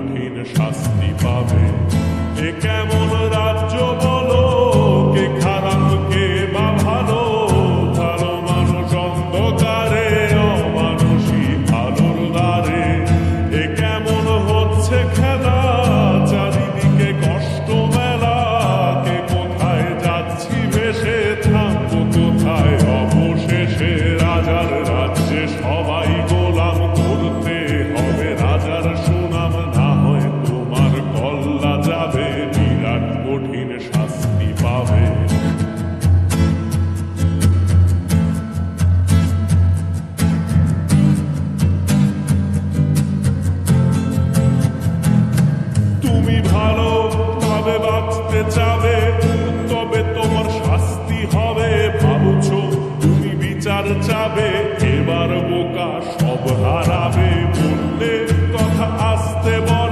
কঠিন শাস্তি পাবে। এ কেমন রাজ্য বলো, কে খারাপ কে বা ভালো, ভালো মানুষ অন্ধকারে, অমানুষী আলোর দ্বারে। এ কেমন হচ্ছে খেলা, চারিদিকে কষ্ট মেলা, কে কোথায় যাচ্ছি ভেসে, থামবো কোথায় অবশেষে। রাজার রাজ্যে সবাই গোলাম, করতে হবে রাজার সুনাম, না হয় তোমার কল্লা যাবে, বিরাট কঠিন শাস্তি পাবে। তুমি ভালো ভাবে বাঁচতে চাবে, তবে তোমার শাস্তি হবে। ভাবছো তুমি বিচার চাবে, এবার বোকা সব হারাবে। বললে কথা আসতে বল